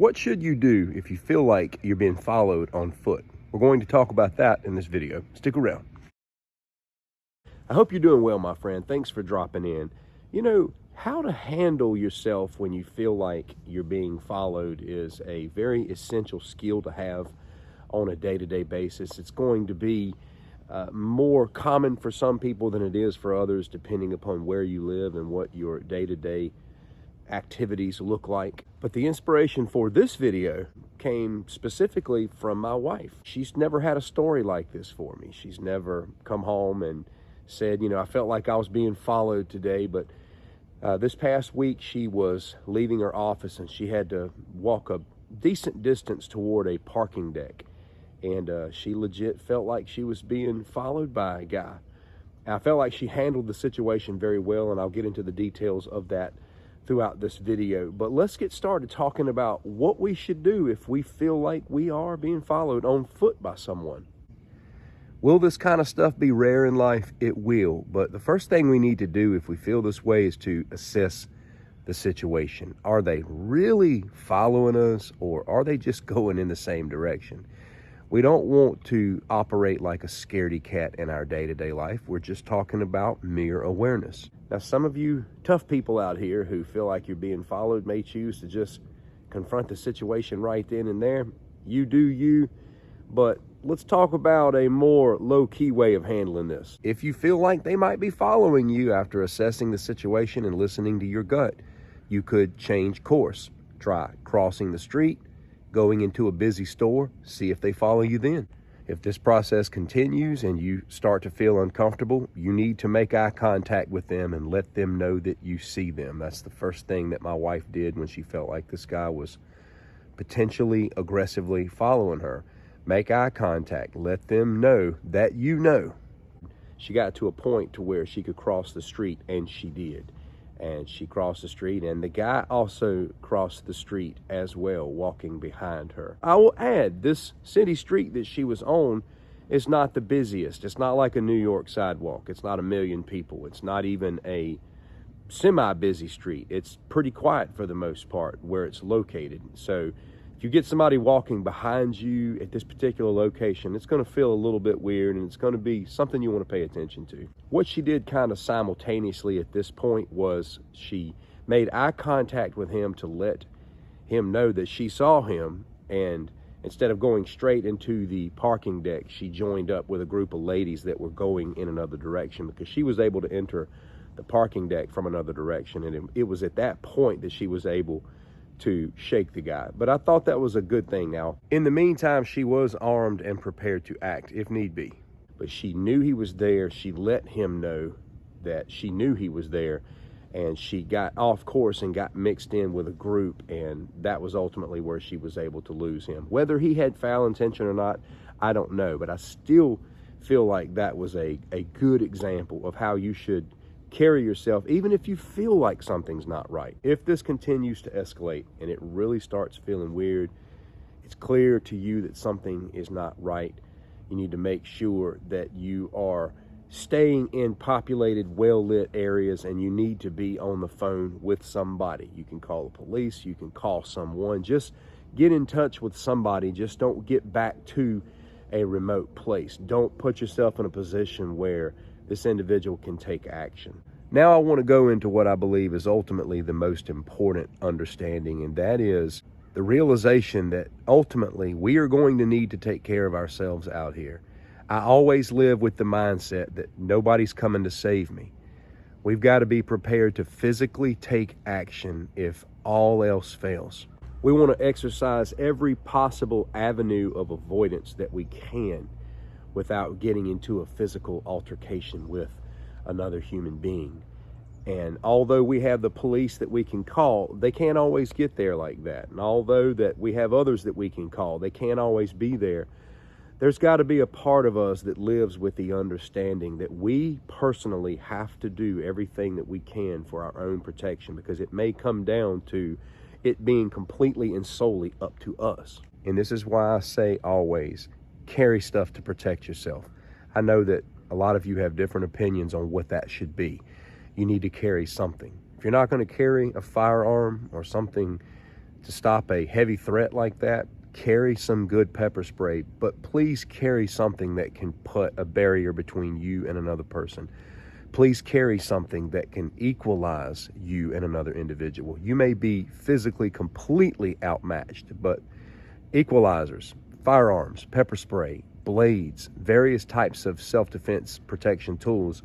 What should you do if you feel like you're being followed on foot? We're going to talk about that in this video. Stick around. I hope you're doing well, my friend. Thanks for dropping in. You know, how to handle yourself when you feel like you're being followed is a very essential skill to have on a day-to-day basis. It's going to be more common for some people than it is for others, depending upon where you live and what your day-to-day activities look like. But the inspiration for this video came specifically from my wife. She's never had a story like this for me. She's never come home and said, you know, I felt like I was being followed today. But this past week she was leaving her office and she had to walk a decent distance toward a parking deck, and she legit felt like she was being followed by a guy. I felt like she handled the situation very well, and I'll get into the details of that throughout this video. But let's get started talking about what we should do if we feel like we are being followed on foot by someone. Will this kind of stuff be rare in life? It will. But the first thing we need to do if we feel this way is to assess the situation. Are they really following us, or are they just going in the same direction? We don't want to operate like a scaredy cat in our day-to-day life. We're just talking about mere awareness. Now, some of you tough people out here who feel like you're being followed may choose to just confront the situation right then and there. You do you, but let's talk about a more low-key way of handling this. If you feel like they might be following you after assessing the situation and listening to your gut, you could change course. Try crossing the street, going into a busy store, see if they follow you then. If this process continues and you start to feel uncomfortable, you need to make eye contact with them and let them know that you see them. That's the first thing that my wife did when she felt like this guy was potentially aggressively following her. Make eye contact, let them know that you know. She got to a point to where she could cross the street, and she did. And she crossed the street, and the guy also crossed the street as well, walking behind her. I will add, this city street that she was on is not the busiest. It's not like a New York sidewalk. It's not a million people. It's not even a semi-busy street. It's pretty quiet for the most part where it's located. So if you get somebody walking behind you at this particular location, it's going to feel a little bit weird, and it's going to be something you want to pay attention to. What she did kind of simultaneously at this point was she made eye contact with him to let him know that she saw him, and instead of going straight into the parking deck, she joined up with a group of ladies that were going in another direction, because she was able to enter the parking deck from another direction, and it was at that point that she was able to shake the guy. But I thought that was a good thing. Now, in the meantime, she was armed and prepared to act if need be. But she knew he was there. She let him know that she knew he was there, and she got off course and got mixed in with a group, and that was ultimately where she was able to lose him. Whether he had foul intention or not, I don't know, but I still feel like that was a good example of how you should carry yourself, even if you feel like something's not right. If this continues to escalate and it really starts feeling weird, it's clear to you that something is not right, you need to make sure that you are staying in populated, well-lit areas, and you need to be on the phone with somebody. You can call the police, you can call someone, just get in touch with somebody. Just don't get back to a remote place. Don't put yourself in a position where this individual can take action. Now I want to go into what I believe is ultimately the most important understanding, and that is the realization that ultimately we are going to need to take care of ourselves out here. I always live with the mindset that nobody's coming to save me. We've got to be prepared to physically take action if all else fails. We want to exercise every possible avenue of avoidance that we can without getting into a physical altercation with another human being. And although we have the police that we can call, they can't always get there like that. And although that we have others that we can call, they can't always be there. There's got to be a part of us that lives with the understanding that we personally have to do everything that we can for our own protection, because it may come down to it being completely and solely up to us. And this is why I say always carry stuff to protect yourself. I know that a lot of you have different opinions on what that should be. You need to carry something. If you're not going to carry a firearm or something to stop a heavy threat like that, carry some good pepper spray, but please carry something that can put a barrier between you and another person. Please carry something that can equalize you and another individual. You may be physically completely outmatched, but equalizers, firearms, pepper spray, blades, various types of self-defense protection tools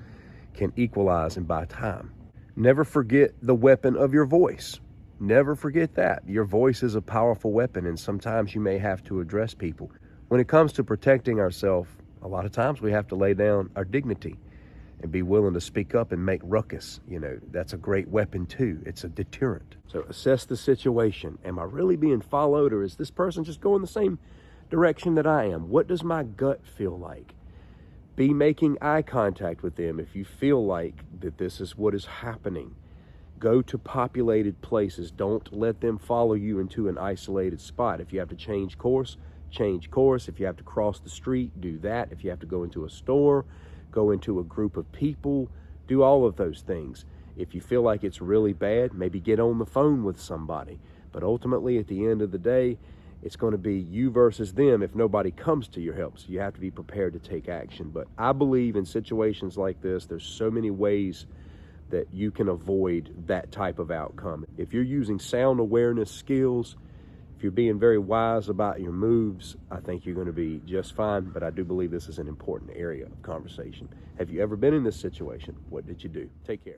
can equalize and buy time. Never forget the weapon of your voice. Never forget that. Your voice is a powerful weapon, and sometimes you may have to address people. When it comes to protecting ourselves, a lot of times we have to lay down our dignity and be willing to speak up and make ruckus. You know, that's a great weapon too. It's a deterrent. So assess the situation. Am I really being followed, or is this person just going the same direction that I am? What does my gut feel like? Be making eye contact with them if you feel like that this is what is happening. Go to populated places. Don't let them follow you into an isolated spot. If you have to change course, change course. If you have to cross the street, do that. If you have to go into a store, go into a group of people, do all of those things. If you feel like it's really bad, maybe get on the phone with somebody. But ultimately, at the end of the day, it's going to be you versus them if nobody comes to your help. So you have to be prepared to take action. But I believe in situations like this, there's so many ways that you can avoid that type of outcome. If you're using sound awareness skills, if you're being very wise about your moves, I think you're going to be just fine. But I do believe this is an important area of conversation. Have you ever been in this situation? What did you do? Take care.